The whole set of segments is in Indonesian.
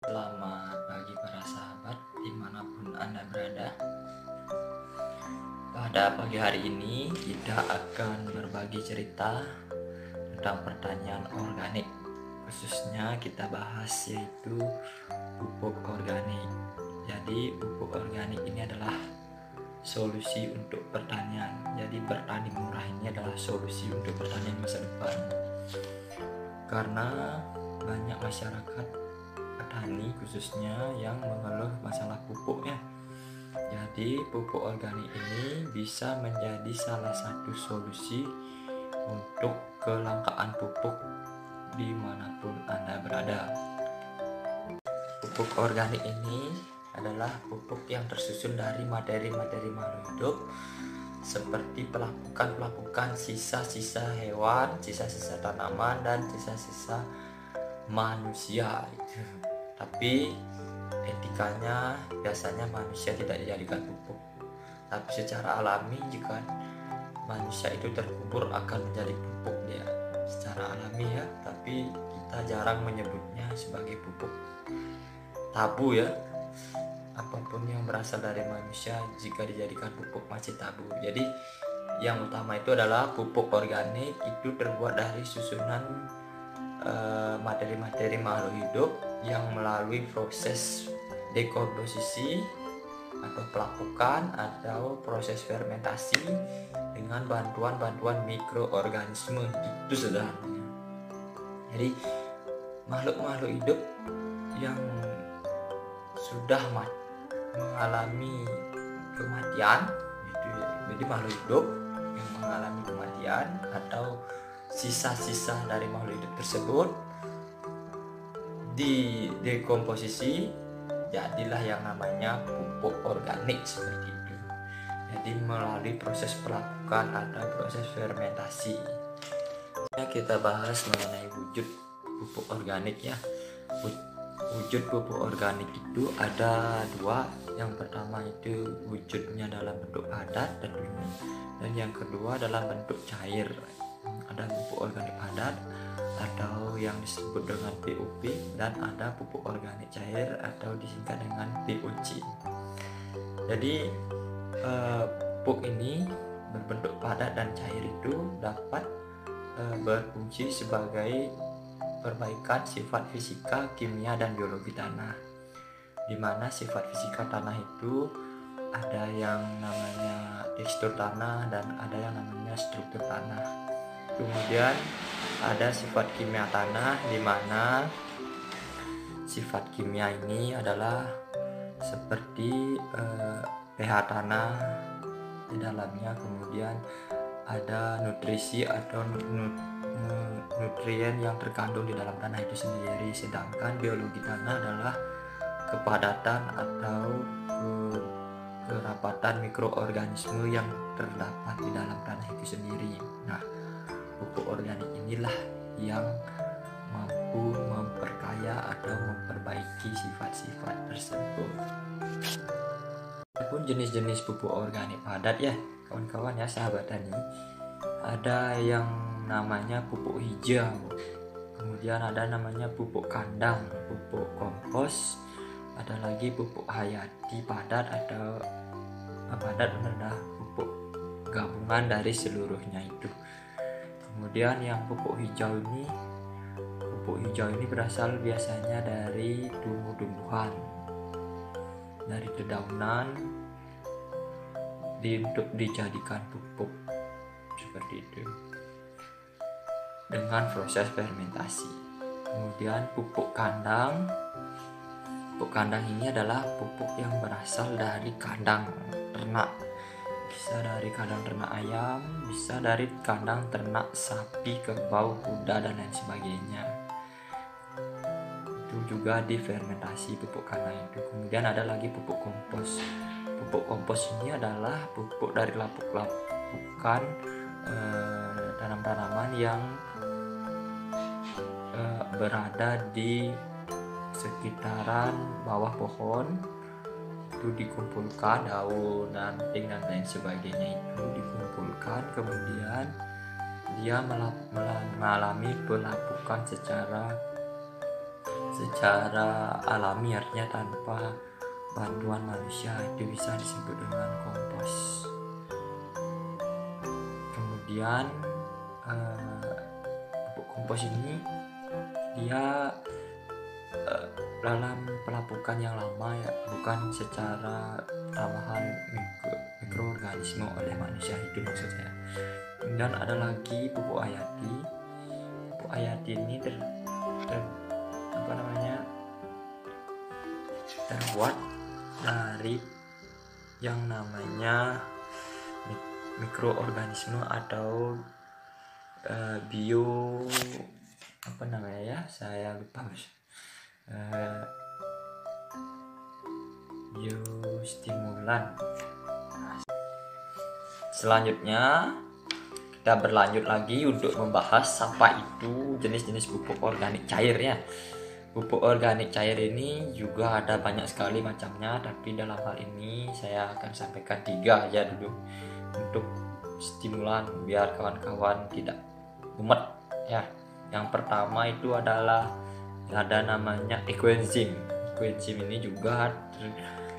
Selamat pagi para sahabat dimanapun Anda berada. Pada pagi hari ini kita akan berbagi cerita tentang pertanian organik. Khususnya kita bahas yaitu pupuk organik. Jadi pupuk organik ini adalah solusi untuk pertanian. Jadi bertani murah ini adalah solusi untuk pertanian masa depan. Karena banyak masyarakat petani khususnya yang mengeluh masalah pupuknya. Jadi pupuk organik ini bisa menjadi salah satu solusi untuk kelangkaan pupuk dimanapun Anda berada. Pupuk organik ini adalah pupuk yang tersusun dari materi-materi makhluk hidup seperti pelapukan sisa-sisa hewan, sisa-sisa tanaman, dan sisa-sisa manusia. Tapi etikanya biasanya manusia tidak dijadikan pupuk, tapi secara alami jika manusia itu terkubur akan menjadi pupuk dia secara alami ya, tapi kita jarang menyebutnya sebagai pupuk. Tabu ya, apapun yang berasal dari manusia jika dijadikan pupuk masih tabu. Jadi yang utama itu adalah pupuk organik itu terbuat dari susunan materi-materi makhluk hidup yang melalui proses dekomposisi atau pelapukan atau proses fermentasi dengan bantuan mikroorganisme. Itu sederhananya. Jadi makhluk-makhluk hidup yang sudah mengalami kematian gitu ya. Jadi makhluk hidup yang mengalami kematian atau sisa-sisa dari makhluk hidup tersebut didekomposisi, jadilah yang namanya pupuk organik seperti itu. Jadi melalui proses pelapukan atau proses fermentasi. Kita bahas mengenai wujud pupuk organik ya. Wujud pupuk organik itu ada dua. Yang pertama itu wujudnya dalam bentuk padat tentunya, dan yang kedua dalam bentuk cair. Ada pupuk organik padat atau yang disebut dengan POP, dan ada pupuk organik cair atau disingkat dengan POC. Jadi pupuk ini berbentuk padat dan cair itu dapat berfungsi sebagai perbaikan sifat fisika, kimia, dan biologi tanah, di mana sifat fisika tanah itu ada yang namanya tekstur tanah dan ada yang namanya struktur tanah. Kemudian ada sifat kimia tanah, di mana sifat kimia ini adalah seperti pH tanah di dalamnya, kemudian ada nutrisi atau nutrien yang terkandung di dalam tanah itu sendiri. Sedangkan biologi tanah adalah kepadatan atau kerapatan mikroorganisme yang terdapat di dalam tanah itu sendiri. Nah, pupuk organik inilah yang mampu memperkaya atau memperbaiki sifat-sifat tersebut. Adapun jenis-jenis pupuk organik padat ya kawan-kawan ya sahabat tani, ada yang namanya pupuk hijau, kemudian ada namanya pupuk kandang, pupuk kompos, ada lagi pupuk hayati padat atau padat adalah pupuk gabungan dari seluruhnya itu. Kemudian yang pupuk hijau ini berasal biasanya dari tumbuh-tumbuhan, dari dedaunan untuk dijadikan pupuk seperti itu dengan proses fermentasi. Kemudian pupuk kandang ini adalah pupuk yang berasal dari kandang ternak, bisa dari kandang ternak ayam, bisa dari kandang ternak sapi, kerbau, kuda, dan lain sebagainya. Itu juga difermentasi pupuk kandang itu. Kemudian ada lagi pupuk kompos. Pupuk kompos ini adalah pupuk dari lapukan tanam-tanaman yang berada di sekitaran bawah pohon. Itu dikumpulkan, daun, ranting, dan lain sebagainya itu dikumpulkan, kemudian dia mengalami pelapukan secara secara alami, artinya tanpa bantuan manusia, itu bisa disebut dengan kompos. Kemudian pupuk kompos ini dia dalam pelapukan yang lama ya, bukan secara tambahan mikroorganisme oleh manusia hidup maksud saya. Kemudian ada lagi pupuk hayati. Pupuk hayati ini terbuat dari yang namanya mikroorganisme atau saya lupa biostimulan. Selanjutnya kita berlanjut lagi untuk membahas apa itu jenis-jenis pupuk organik cair ya. Pupuk organik cair ini juga ada banyak sekali macamnya, tapi dalam hal ini saya akan sampaikan 3 aja dulu untuk stimulan biar kawan-kawan tidak mumet ya. Yang pertama itu adalah ada namanya ekoenzim. Ekoenzim ini juga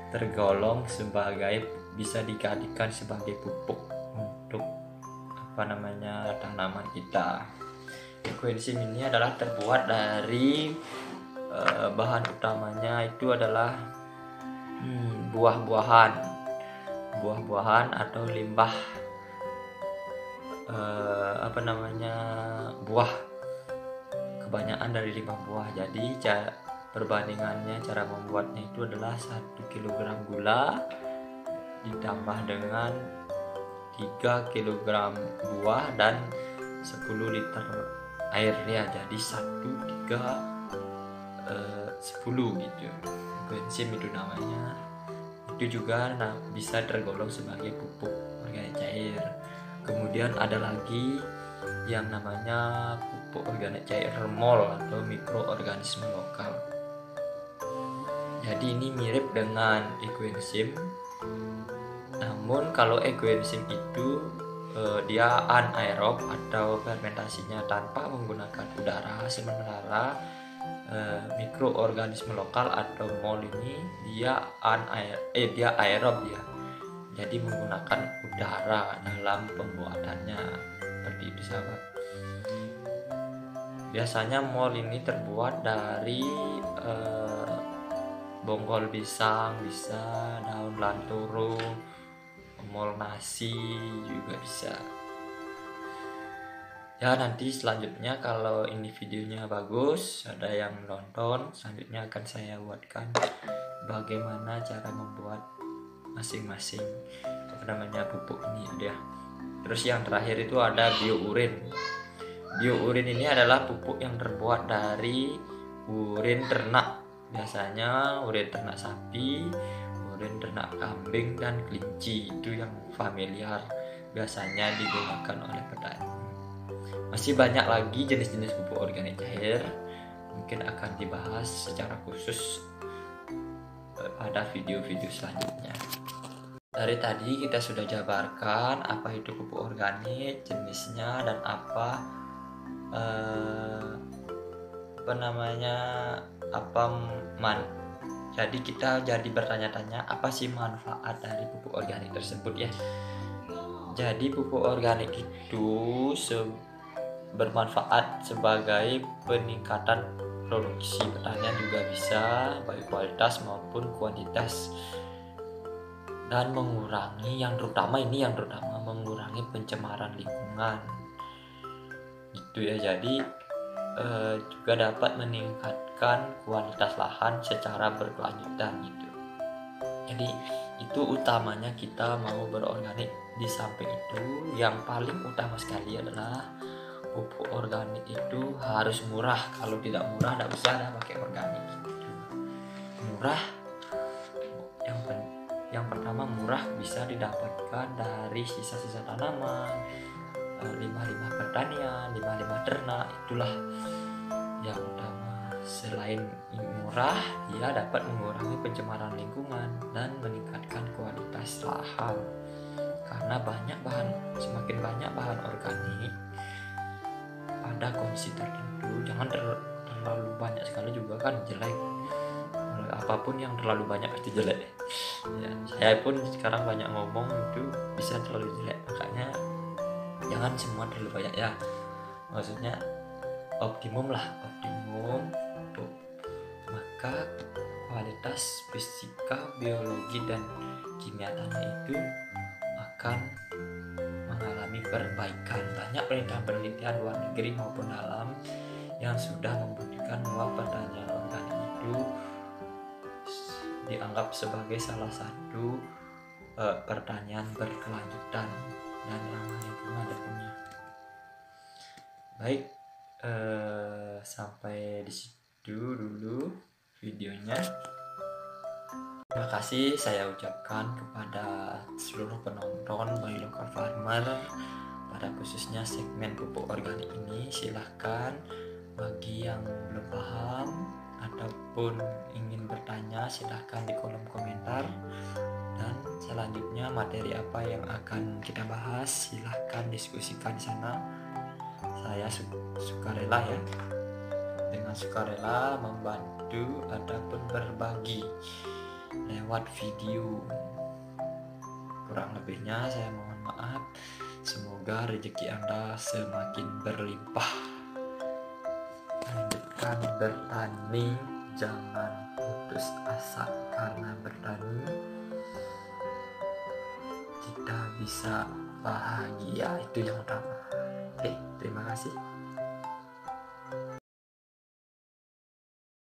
tergolong sebagai, bisa dijadikan sebagai pupuk untuk tanaman kita. Ekoenzim ini adalah terbuat dari bahan utamanya itu adalah buah-buahan atau limbah buah, kebanyakan dari limbah buah. Jadi perbandingannya, cara membuatnya itu adalah 1 kg gula ditambah dengan 3 kg buah dan 10 liter air ya, jadi 1, 3, 10 gitu. Enzim itu namanya. Itu juga bisa tergolong sebagai pupuk organik cair. Kemudian ada lagi yang namanya pupuk organik cair MOL atau mikroorganisme lokal. Jadi ini mirip dengan ekoenzim, namun kalau ekoenzim itu dia anaerob atau fermentasinya tanpa menggunakan udara, sementara mikroorganisme lokal atau MOL ini dia aerob ya. Jadi menggunakan udara dalam pembuatannya, seperti itu sahabat. Biasanya MOL ini terbuat dari bonggol pisang bisa, daun lanturu, MOL nasi juga bisa. Ya, nanti selanjutnya kalau ini videonya bagus, ada yang nonton, selanjutnya akan saya buatkan bagaimana cara membuat masing-masing pupuk ini ada. Terus yang terakhir itu ada biourin. Biourin ini adalah pupuk yang terbuat dari urin ternak, biasanya urin ternak sapi, urin ternak kambing dan kelinci, itu yang familiar biasanya digunakan oleh petani. Masih banyak lagi jenis-jenis pupuk organik cair, mungkin akan dibahas secara khusus pada video-video selanjutnya. Dari tadi kita sudah jabarkan apa itu pupuk organik, jenisnya, dan jadi kita jadi bertanya-tanya apa sih manfaat dari pupuk organik tersebut ya. Jadi pupuk organik itu bermanfaat sebagai peningkatan produksi pertanian juga bisa, baik kualitas maupun kuantitas, dan mengurangi terutama mengurangi pencemaran lingkungan gitu ya. Jadi juga dapat meningkatkan kualitas lahan secara berkelanjutan gitu. Jadi itu utamanya kita mau berorganik. Di samping itu yang paling utama sekali adalah pupuk organik itu harus murah. Kalau tidak murah tidak usah pakai organik gitu. Murah, yang pertama murah bisa didapatkan dari sisa-sisa tanaman, limbah-limbah pertanian, limbah-limbah ternak, itulah yang utama. Selain murah, dia dapat mengurangi pencemaran lingkungan dan meningkatkan kualitas lahan. Karena semakin banyak bahan organik pada kondisi tertentu, jangan terlalu terlalu banyak sekali juga kan jelek. Apapun yang terlalu banyak itu jelek ya. Saya pun sekarang banyak ngomong itu bisa terlalu jelek, makanya jangan semua terlalu banyak ya, maksudnya optimum untuk maka kualitas fisika, biologi dan kimia tanah itu akan mengalami perbaikan. Banyak penelitian luar negeri maupun dalam yang sudah membuktikan bahwa pertanian organik itu dianggap sebagai salah satu pertanian berkelanjutan dan ramah lingkungan tentunya. Baik, sampai di situ dulu videonya. Terima kasih saya ucapkan kepada seluruh penonton Bayi Local Farmer, pada khususnya segmen pupuk organik ini. Silahkan bagi yang belum paham ataupun ingin bertanya, silahkan di kolom komentar. Dan selanjutnya materi apa yang akan kita bahas, silahkan diskusikan di sana. Saya sukarela ya, dengan sukarela membantu ataupun berbagi lewat video. Kurang lebihnya saya mohon maaf. Semoga rezeki Anda semakin berlimpah. Lanjutkan bertani, jangan putus asa, karena bertani kita bisa bahagia, itu yang utama. Oke, terima kasih.